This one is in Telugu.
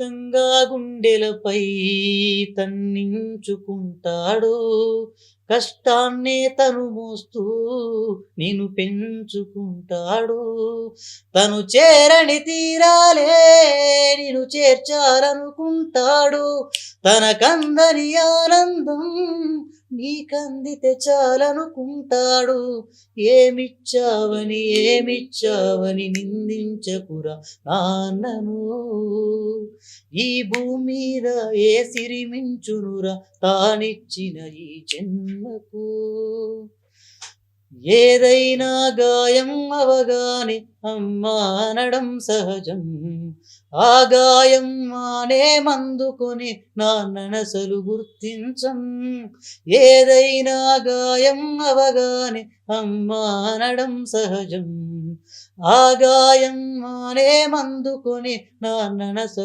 ఇష్టంగా గుండెలపై తన్నించుకుంటాడు. కష్టాన్నే తను మోస్తూ నిన్ను పెంచుకుంటాడు. తను చేరని తీరాలే నిన్ను చేర్చాలనుకుంటాడు. తనకందని ఆనందం నీకందితే చాలనుకుంటాడు. ఏమిచ్చావని నిందించకురా నాన్నను. ఈ భూమి మీద ఏ సిరి మించునురా తానిచ్చిన ఈ జన్మకు. ఏదైనా గాయం అవగానే అమ్మా అనడం సహజం. ఆ గాయం మానే మందుకొని నాన్ననసలు గుర్తించం. ఏదైనా గాయం అవగానే అమ్మా అనడం సహజం. ఆ గాయం మానే మందుకొని నాన్ననసలు